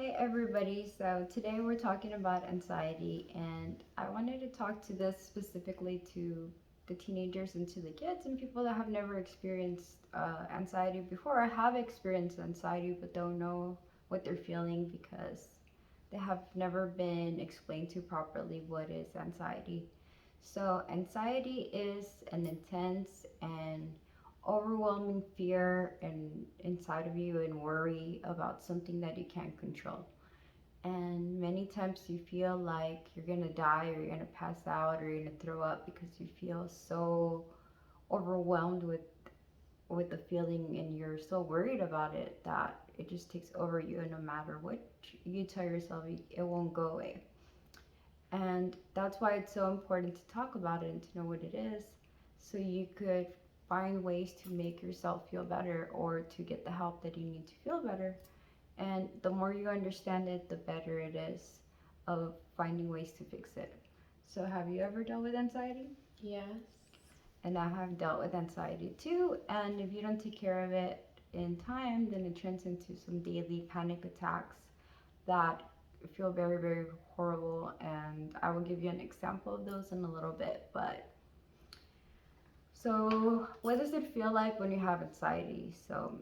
Hey everybody, so today we're talking about anxiety, and I wanted to talk to this specifically to the teenagers and to the kids and people that have never experienced anxiety before or have experienced anxiety but don't know what they're feeling because they have never been explained to properly what is anxiety. So, anxiety is an intense and overwhelming fear and inside of you and worry about something that you can't control. And many times you feel like you're gonna die or you're gonna pass out or you're gonna throw up because you feel so overwhelmed with the feeling and you're so worried about it that it just takes over you, and no matter what you tell yourself, it won't go away. And that's why it's so important to talk about it and to know what it is, so you could find ways to make yourself feel better or to get the help that you need to feel better. And the more you understand it, the better it is of finding ways to fix it. So, have you ever dealt with anxiety? Yes. And I have dealt with anxiety too. And if you don't take care of it in time, then it turns into some daily panic attacks that feel very, very horrible. And I will give you an example of those in a little bit. But so, what does it feel like when you have anxiety? So,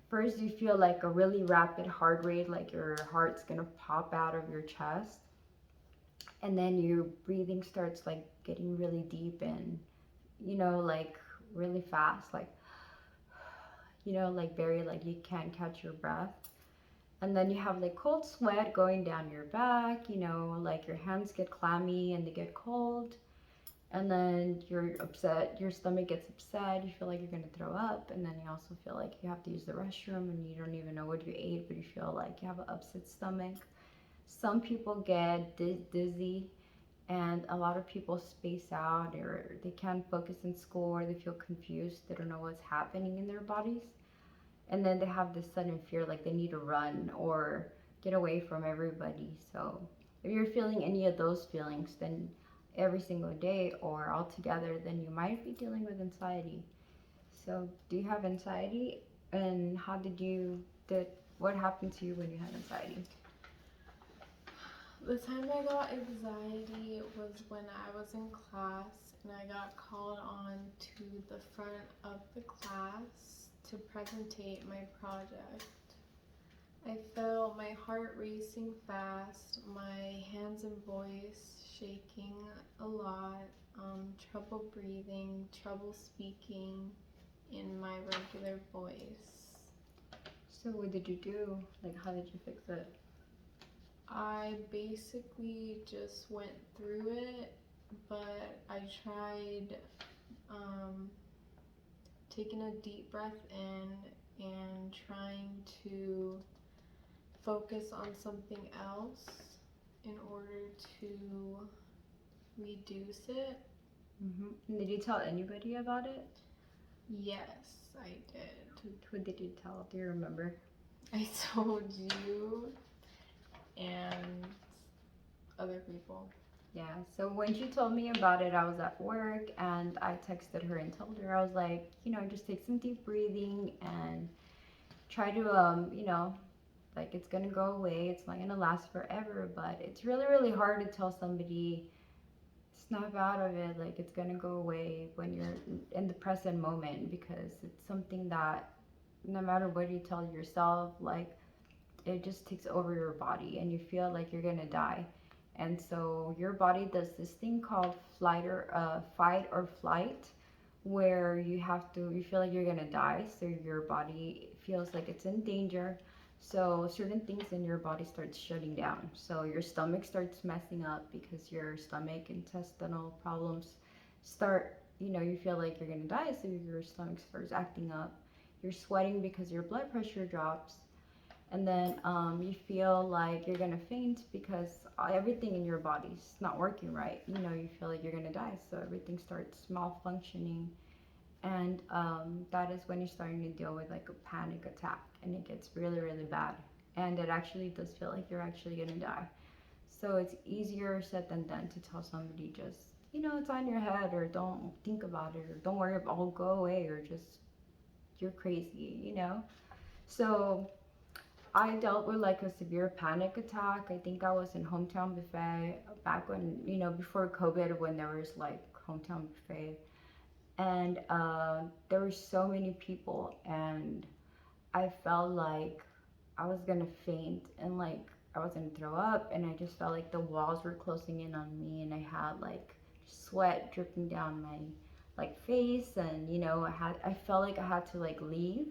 first, you feel like a really rapid heart rate, like your heart's gonna pop out of your chest. And then your breathing starts like getting really deep and, like really fast, like, like very, like you can't catch your breath. And then you have like cold sweat going down your back, like your hands get clammy and they get cold. And then you're upset, your stomach gets upset, you feel like you're gonna throw up, and then you also feel like you have to use the restroom and you don't even know what you ate, but you feel like you have an upset stomach. Some people get dizzy, and a lot of people space out or they can't focus in school or they feel confused, they don't know what's happening in their bodies. And then they have this sudden fear like they need to run or get away from everybody. So if you're feeling any of those feelings, then every single day or altogether, then you might be dealing with anxiety. So do you have anxiety, and how did what happened to you when you had anxiety? The time I got anxiety was when I was in class and I got called on to the front of the class to presentate my project. I felt my heart racing fast, my hands and voice shaking a lot, trouble breathing, trouble speaking in my regular voice. So what did you do? Like, how did you fix it? I basically just went through it, but I tried um, taking a deep breath in and trying to focus on something else in order to reduce it. Did you tell anybody about it? Yes, I did. Who did you tell? Do you remember? I told you and other people. Yeah, so when she told me about it, I was at work and I texted her and told her, I was like, just take some deep breathing and try to, like it's gonna go away. It's not gonna last forever, but it's really, really hard to tell somebody snap out of it, like it's gonna go away when you're in the present moment, because it's something that no matter what you tell yourself, like it just takes over your body and you feel like you're gonna die. And so your body does this thing called fight or flight, where you feel like you're gonna die, so your body feels like it's in danger. So certain things in your body starts shutting down. So your stomach starts messing up because your stomach intestinal problems start, you feel like you're gonna die, so your stomach starts acting up. You're sweating because your blood pressure drops, and then you feel like you're gonna faint because everything in your body's not working right. You feel like you're gonna die, so everything starts malfunctioning, and that is when you're starting to deal with like a panic attack, and it gets really, really bad, and it actually does feel like you're actually gonna die. So it's easier said than done to tell somebody just, it's on your head, or don't think about it, or don't worry about, go away, or just you're crazy. So I dealt with like a severe panic attack. I think I was in hometown buffet back when, before COVID, when there was like hometown buffet. And there were so many people, and I felt like I was gonna faint, and like I was gonna throw up, and I just felt like the walls were closing in on me, and I had like sweat dripping down my like face, and I felt like I had to like leave,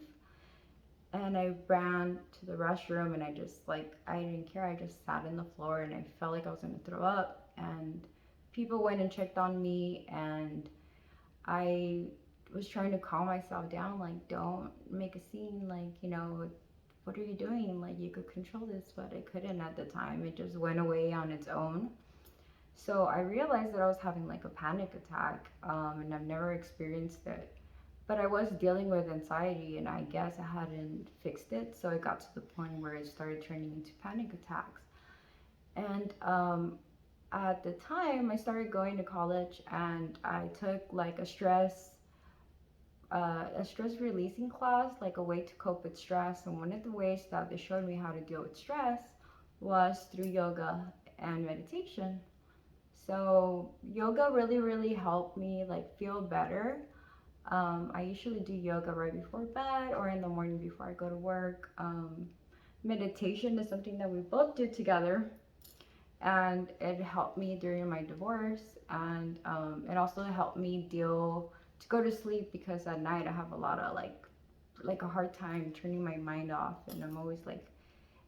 and I ran to the restroom, and I just like I didn't care. I just sat in the floor, and I felt like I was gonna throw up, and people went and checked on me, and I was trying to calm myself down, like, don't make a scene, like, what are you doing? Like, you could control this, but I couldn't at the time. It just went away on its own. So I realized that I was having like a panic attack, and I've never experienced it. But I was dealing with anxiety, and I guess I hadn't fixed it. So it got to the point where it started turning into panic attacks. And at the time, I started going to college, and I took like a stress releasing class, like a way to cope with stress. And one of the ways that they showed me how to deal with stress was through yoga and meditation. So yoga really, really helped me like feel better. I usually do yoga right before bed or in the morning before I go to work. Meditation is something that we both do together, and it helped me during my divorce, and it also helped me deal to go to sleep, because at night I have a lot of like a hard time turning my mind off, and I'm always like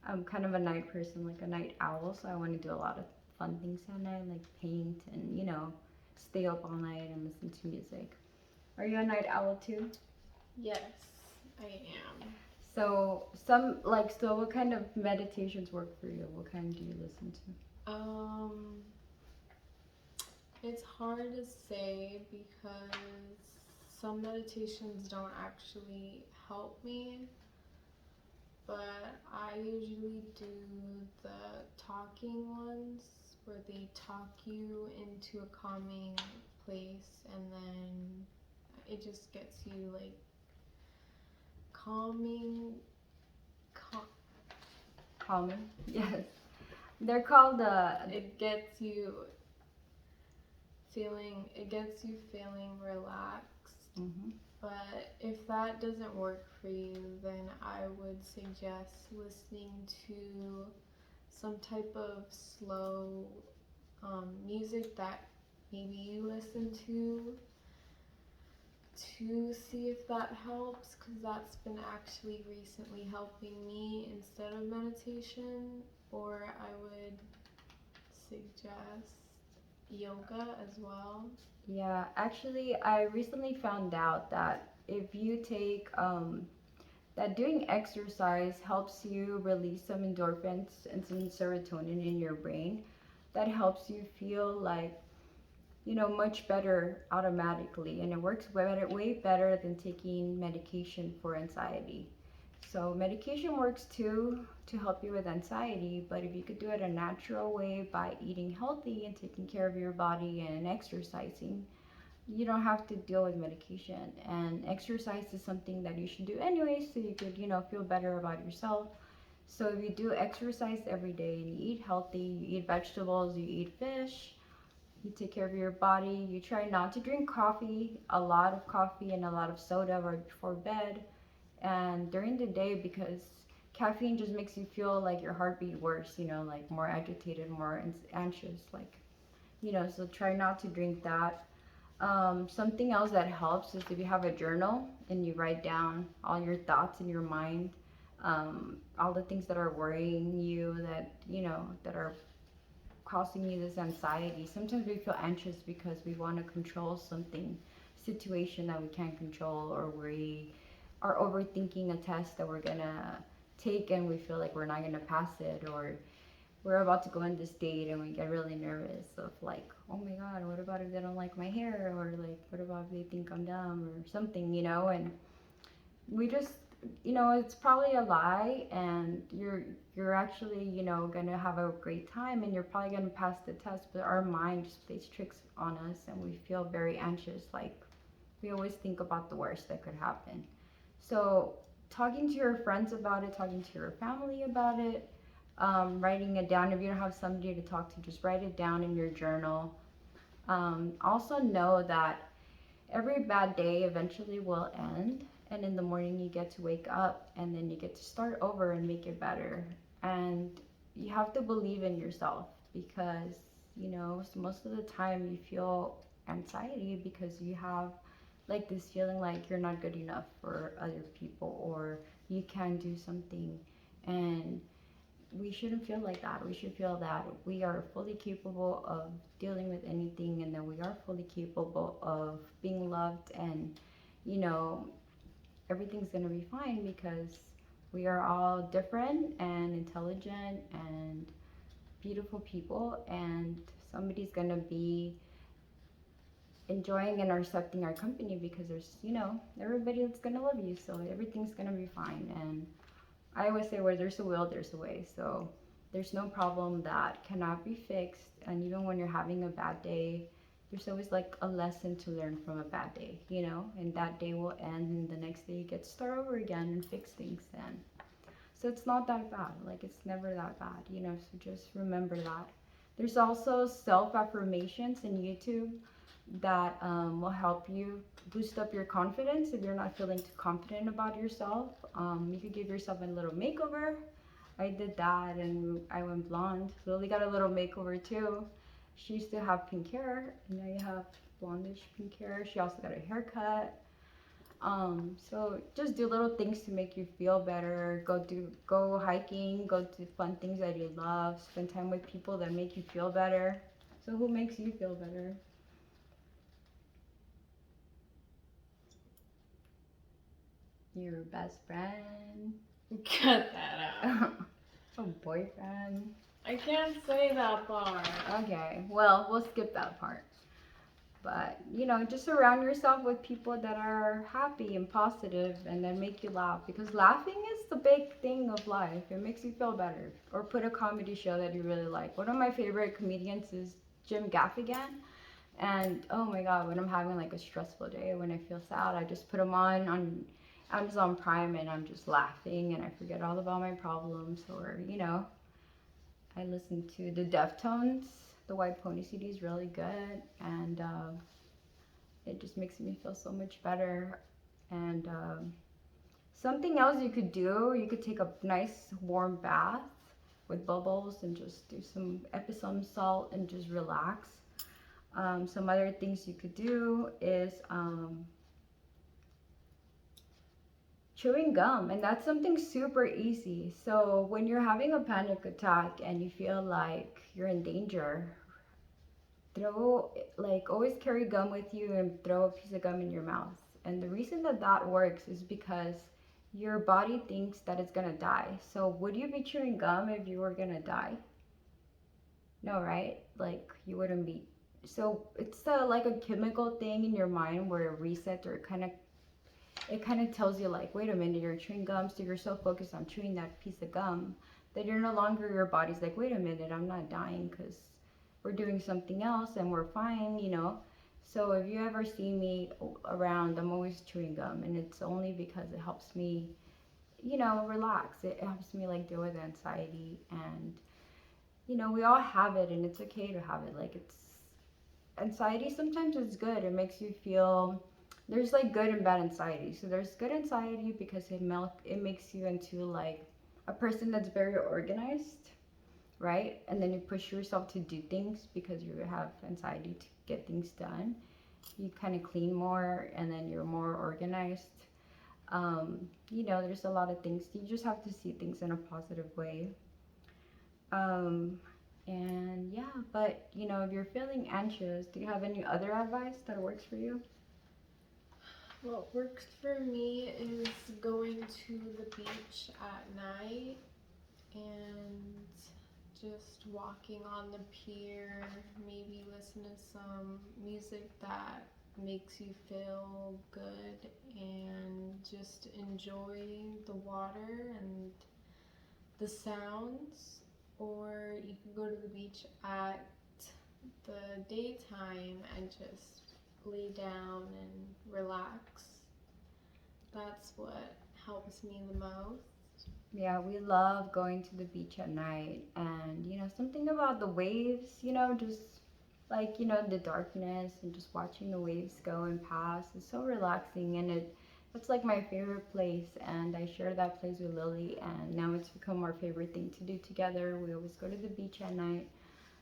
I'm kind of a night person, like a night owl, so I want to do a lot of fun things at night, like paint and stay up all night and listen to music. Are you a night owl too? Yes, I am. So what kind of meditations work for you? What kind do you listen to? Um, it's hard to say because some meditations don't actually help me, but I usually do the talking ones where they talk you into a calming place, and then it just gets you like calming. Calming. Yes. They're called It gets you feeling relaxed. mhm. But if that doesn't work for you, then I would suggest listening to some type of slow music that maybe you listen to see if that helps, because that's been actually recently helping me instead of meditation. Or I would suggest yoga as well. Yeah, actually, I recently found out that if you take that doing exercise helps you release some endorphins and some serotonin in your brain, that helps you feel like much better automatically, and it works way better than taking medication for anxiety. So medication works too to help you with anxiety, but if you could do it a natural way by eating healthy and taking care of your body and exercising, you don't have to deal with medication. And exercise is something that you should do anyway, so you could feel better about yourself. So if you do exercise every day and you eat healthy, you eat vegetables, you eat fish, you take care of your body, you try not to drink coffee, a lot of coffee and a lot of soda right before bed and during the day, because caffeine just makes you feel like your heartbeat worse, like more agitated, more anxious, like so try not to drink that. Something else that helps is if you have a journal and you write down all your thoughts in your mind, all the things that are worrying you, that that are causing you this anxiety. Sometimes we feel anxious because we want to control something, situation that we can't control, or we are overthinking a test that we're gonna take and we feel like we're not gonna pass it, or we're about to go on this date and we get really nervous of like, oh my god, what about if they don't like my hair, or like what about if they think I'm dumb or something, and we just it's probably a lie, and you're actually gonna have a great time, and you're probably gonna pass the test, but our mind just plays tricks on us, and we feel very anxious, like we always think about the worst that could happen. So talking to your friends about it, talking to your family about it, writing it down. If you don't have somebody to talk to, just write it down in your journal. Also, know that every bad day eventually will end, and in the morning you get to wake up and then you get to start over and make it better. And you have to believe in yourself because, most of the time you feel anxiety because you have like this feeling like you're not good enough for other people or you can do something. And we shouldn't feel like that. We should feel that we are fully capable of dealing with anything and that we are fully capable of being loved, and you know everything's going to be fine because we are all different and intelligent and beautiful people, and somebody's going to be enjoying and accepting our company because there's everybody that's going to love you, so everything's going to be fine. And I always say where there's a will, there's a way. So there's no problem that cannot be fixed. And even when you're having a bad day, there's always like a lesson to learn from a bad day. And that day will end, and the next day you get to start over again and fix things. And so it's not that bad. Like, it's never that bad. So just remember that. There's also self affirmations in YouTube that will help you boost up your confidence if you're not feeling too confident about yourself. You could give yourself a little makeover. I did that and I went blonde. Lily got a little makeover too. She used to have pink hair, and now you have blondish pink hair. She also got a haircut. So just do little things to make you feel better. Go hiking, go do fun things that you love, spend time with people that make you feel better. So who makes you feel better? Your best friend. Cut that out. A boyfriend. I can't say that part. Okay, well, we'll skip that part. But, just surround yourself with people that are happy and positive and that make you laugh, because laughing is the big thing of life. It makes you feel better. Or put a comedy show that you really like. One of my favorite comedians is Jim Gaffigan. And oh my god, when I'm having like a stressful day, when I feel sad, I just put him on Amazon Prime, and I'm just laughing and I forget all about my problems. Or, I listen to the Deftones. The White Pony CD is really good, and it just makes me feel so much better. And something else you could do, you could take a nice warm bath with bubbles and just do some Epsom salt and just relax. Some other things you could do is chewing gum, and that's something super easy. So when you're having a panic attack and you feel like you're in danger, throw like always carry gum with you and throw a piece of gum in your mouth. And the reason that that works is because your body thinks that it's gonna die. So would you be chewing gum if you were gonna die? No, right? Like, you wouldn't be. So it's like a chemical thing in your mind where it resets, or it kind of tells you like, wait a minute, you're chewing gum, so you're so focused on chewing that piece of gum that you're no longer, your body's like, wait a minute, I'm not dying because we're doing something else and we're fine. So if you ever see me around, I'm always chewing gum, and it's only because it helps me, relax. It helps me like deal with anxiety, and we all have it, and it's okay to have it. Like, it's anxiety sometimes is good. It makes you feel, there's like good and bad anxiety. So there's good anxiety because it makes you into like a person that's very organized, right? And then you push yourself to do things because you have anxiety to get things done. You kind of clean more, and then you're more organized. There's a lot of things. You just have to see things in a positive way. Um, and yeah, but if you're feeling anxious, do you have any other advice that works for you? What works for me is going to the beach at night and just walking on the pier, maybe listen to some music that makes you feel good, and just enjoy the water and the sounds. Or you can go to the beach at the daytime and just lay down and relax. That's what helps me the most. Yeah, we love going to the beach at night, and something about the waves, just like the darkness and just watching the waves go and pass is so relaxing, and that's like my favorite place, and I share that place with Lily, and now it's become our favorite thing to do together. We always go to the beach at night.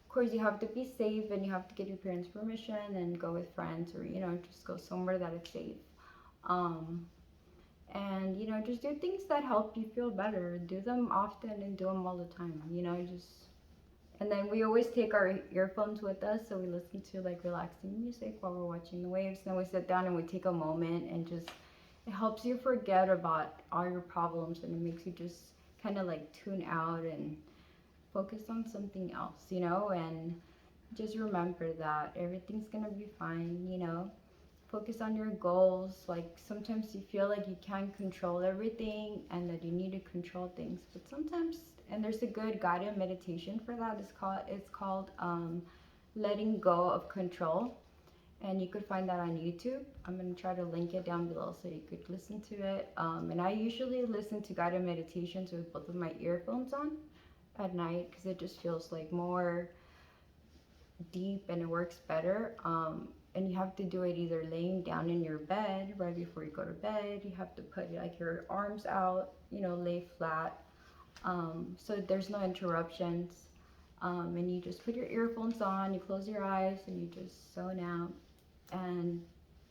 Of course, you have to be safe, and you have to get your parents' permission and go with friends, or just go somewhere that is safe. Um, and just do things that help you feel better. Do them often and do them all the time. Just and then we always take our earphones with us, so we listen to like relaxing music while we're watching the waves. Then we sit down and we take a moment and just it helps you forget about all your problems, and it makes you just kind of like tune out and focus on something else, and just remember that everything's gonna be fine. Focus on your goals. Like sometimes you feel like you can't control everything and that you need to control things, but sometimes, and there's a good guided meditation for that. It's called letting go of control, and you could find that on YouTube. I'm gonna try to link it down below so you could listen to it. And I usually listen to guided meditations with both of my earphones on at night because it just feels like more deep and it works better. And you have to do it either laying down in your bed right before you go to bed. You have to put like your arms out, lay flat, so there's no interruptions. And you just put your earphones on, you close your eyes, and you just zone out. And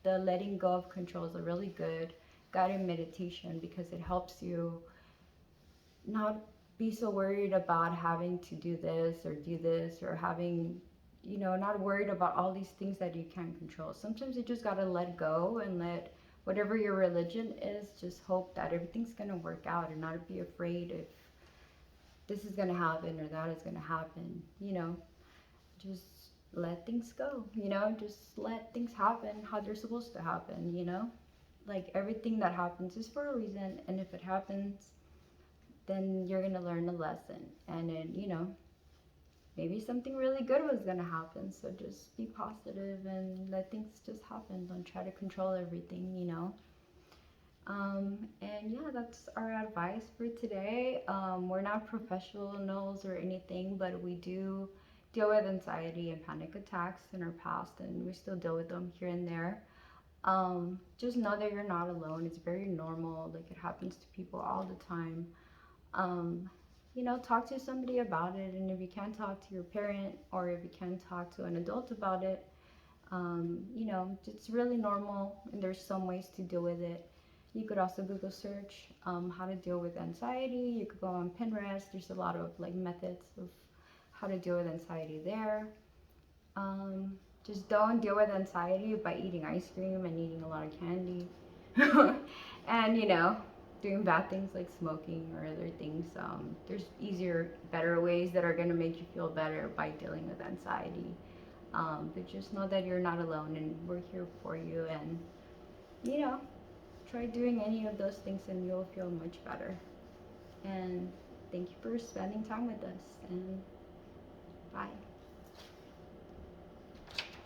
the letting go of control is a really good guided meditation because it helps you not be so worried about having to do this or having not worried about all these things that you can't control. Sometimes you just got to let go and let whatever your religion is, just hope that everything's going to work out and not be afraid if this is going to happen or that is going to happen. Just let things go. Just let things happen how they're supposed to happen. Like everything that happens is for a reason, and if it happens, then you're gonna learn a lesson, and then maybe something really good was gonna happen. So just be positive and let things just happen. Don't try to control everything. And yeah, that's our advice for today. We're not professionals or anything, but we do deal with anxiety and panic attacks in our past, and we still deal with them here and there. Just know that you're not alone. It's very normal. Like it happens to people all the time. um, talk to somebody about it. And if you can't talk to your parent or if you can't talk to an adult about it, it's really normal and there's some ways to deal with it. You could also Google search how to deal with anxiety. You could go on Pinterest. There's a lot of like methods of how to deal with anxiety there. Um, just don't deal with anxiety by eating ice cream and eating a lot of candy. And doing bad things like smoking or other things. There's easier, better ways that are going to make you feel better by dealing with anxiety. But just know that you're not alone and we're here for you. And, you know, try doing any of those things and you'll feel much better. And thank you for spending time with us. And bye.